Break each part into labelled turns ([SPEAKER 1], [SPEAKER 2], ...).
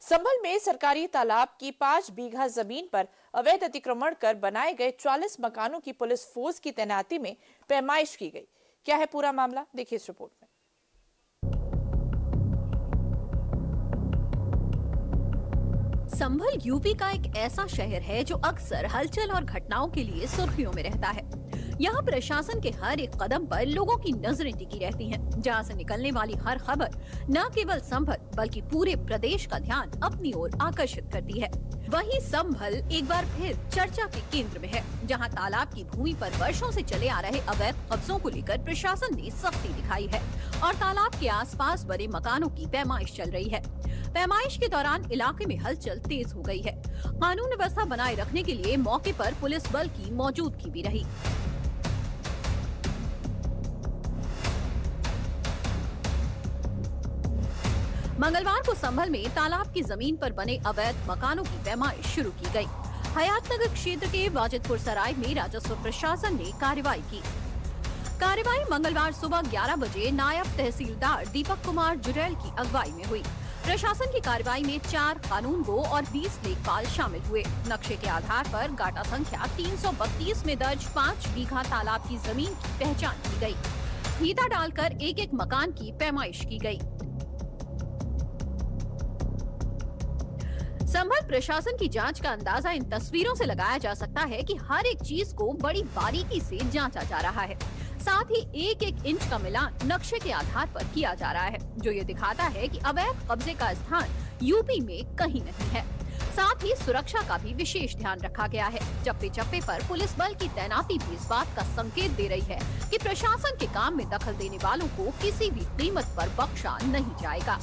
[SPEAKER 1] संभल में सरकारी तालाब की 5 बीघा जमीन पर अवैध अतिक्रमण कर बनाए गए 40 मकानों की पुलिस फोर्स की तैनाती में पैमाइश की गई। क्या है पूरा मामला, देखिए इस रिपोर्ट में।
[SPEAKER 2] संभल यूपी का एक ऐसा शहर है जो अक्सर हलचल और घटनाओं के लिए सुर्खियों में रहता है। यहाँ प्रशासन के हर एक कदम पर लोगों की नजरें टिकी रहती हैं, जहाँ से निकलने वाली हर खबर न केवल संभल बल्कि पूरे प्रदेश का ध्यान अपनी ओर आकर्षित करती है। वहीं संभल एक बार फिर चर्चा के केंद्र में है, जहाँ तालाब की भूमि पर वर्षों से चले आ रहे अवैध कब्जों को लेकर प्रशासन ने सख्ती दिखाई है और तालाब के आसपास बने मकानों की पैमाइश चल रही है। पैमाइश के दौरान इलाके में हलचल तेज हो गई है। कानून व्यवस्था बनाए रखने के लिए मौके पर पुलिस बल की मौजूदगी भी रही। मंगलवार को संभल में तालाब की जमीन पर बने अवैध मकानों की पैमाइश शुरू की गई। हयातनगर क्षेत्र के वाजिदपुर सराय में राजस्व प्रशासन ने कार्रवाई की। कार्रवाई मंगलवार सुबह 11 बजे नायब तहसीलदार दीपक कुमार जुरैल की अगुवाई में हुई। प्रशासन की कार्रवाई में 4 कानूनगो और 20 लेखपाल शामिल हुए। नक्शे के आधार पर गाटा संख्या 332 में दर्ज 5 बीघा तालाब की जमीन की पहचान की गई। फीता डालकर एक एक मकान की पैमाइश की गई। संभल प्रशासन की जांच का अंदाजा इन तस्वीरों से लगाया जा सकता है कि हर एक चीज को बड़ी बारीकी से जांचा जा रहा है। साथ ही एक एक इंच का मिलान नक्शे के आधार पर किया जा रहा है, जो ये दिखाता है कि अवैध कब्जे का स्थान यूपी में कहीं नहीं है। साथ ही सुरक्षा का भी विशेष ध्यान रखा गया है। चप्पे चप्पे पर पुलिस बल की तैनाती भी इस बात का संकेत दे रही है कि प्रशासन के काम में दखल देने वालों को किसी भी कीमत पर बख्शा नहीं जाएगा।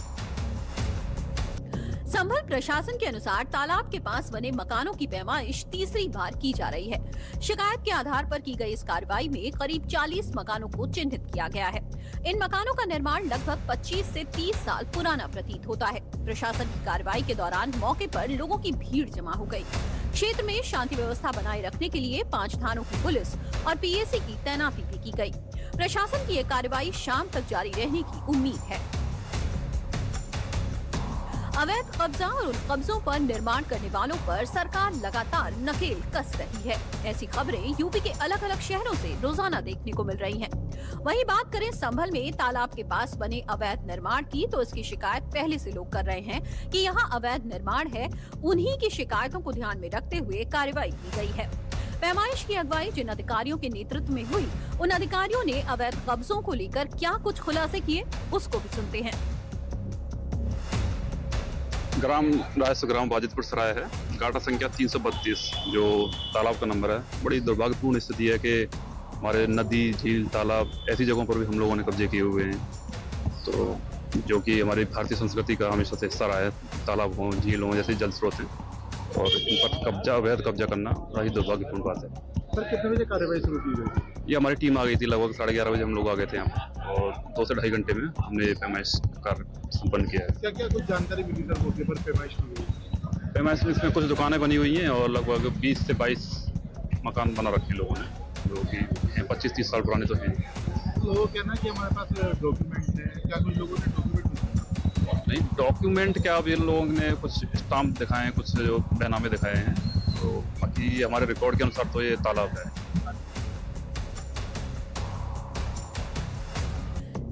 [SPEAKER 2] संभल प्रशासन के अनुसार तालाब के पास बने मकानों की पैमाइश तीसरी बार की जा रही है। शिकायत के आधार पर की गई इस कार्रवाई में करीब 40 मकानों को चिन्हित किया गया है। इन मकानों का निर्माण लगभग 25 से 30 साल पुराना प्रतीत होता है। प्रशासन की कार्रवाई के दौरान मौके पर लोगों की भीड़ जमा हो गयी। क्षेत्र में शांति व्यवस्था बनाए रखने के लिए 5 थानों की पुलिस और पीएसी की तैनाती भी की गयी। प्रशासन की ये कार्रवाई शाम तक जारी रहने की उम्मीद है। अवैध कब्जा और उन कब्जों पर निर्माण करने वालों पर सरकार लगातार नकेल कस रही है। ऐसी खबरें यूपी के अलग अलग शहरों से रोजाना देखने को मिल रही हैं। वहीं बात करें संभल में तालाब के पास बने अवैध निर्माण की, तो इसकी शिकायत पहले से लोग कर रहे हैं कि यहाँ अवैध निर्माण है। उन्हीं की शिकायतों को ध्यान में रखते हुए कार्रवाई की गई है। पैमाइश की अगुवाई जिन अधिकारियों के नेतृत्व में हुई, उन अधिकारियों ने अवैध कब्जों को लेकर क्या कुछ खुलासे किए, उसको भी सुनते हैं।
[SPEAKER 3] ग्राम वाजिदपुर सराय है, गाटा संख्या 332 जो तालाब का नंबर है। बड़ी दुर्भाग्यपूर्ण स्थिति है कि हमारे नदी, झील, तालाब ऐसी जगहों पर भी हम लोगों ने कब्जे किए हुए हैं, तो जो कि हमारी भारतीय संस्कृति का हमेशा से हिस्सा रहा है। तालाब हों, झील हों, जैसे जल स्रोत हैं, और इन पर अवैध कब्जा करना बड़ा ही दुर्भाग्यपूर्ण बात है।
[SPEAKER 4] सर, कितने बजे कार्रवाई शुरू की गई?
[SPEAKER 3] ये हमारी टीम आ गई थी, लगभग 11:30 बजे हम लोग आ गए थे यहाँ, और 2 से ढाई घंटे में हमने पैमाइश कार्य संपन्न किया है।
[SPEAKER 4] क्या कुछ जानकारी मिली सर मौके पर पैमाइश की गई?
[SPEAKER 3] पैमाइश में इसमें कुछ दुकानें बनी हुई हैं और लगभग 20 से 22 मकान बना रखे लोगों ने, जो कि 25-30 साल पुराने तो हैं।
[SPEAKER 4] लोगों कहना है कि हमारे पास डॉक्यूमेंट है, क्या कुछ लोगों ने डॉक्यूमेंट
[SPEAKER 3] नहीं? डॉक्यूमेंट क्या, अब ये लोगों ने कुछ स्टाम्प दिखाए हैं, कुछ जो बैनामे दिखाए हैं, तो बाकी हमारे रिकॉर्ड के अनुसार तो ये तालाब है।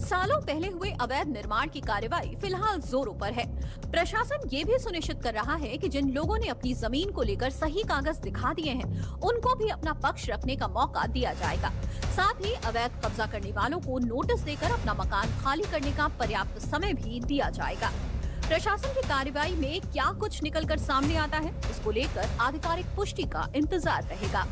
[SPEAKER 2] सालों पहले हुए अवैध निर्माण की कार्रवाई फिलहाल जोरों पर है। प्रशासन ये भी सुनिश्चित कर रहा है कि जिन लोगों ने अपनी जमीन को लेकर सही कागज दिखा दिए हैं, उनको भी अपना पक्ष रखने का मौका दिया जाएगा। साथ ही अवैध कब्जा करने वालों को नोटिस देकर अपना मकान खाली करने का पर्याप्त समय भी दिया जाएगा। प्रशासन की कार्रवाई में क्या कुछ निकलकर सामने आता है, इसको लेकर आधिकारिक पुष्टि का इंतजार रहेगा।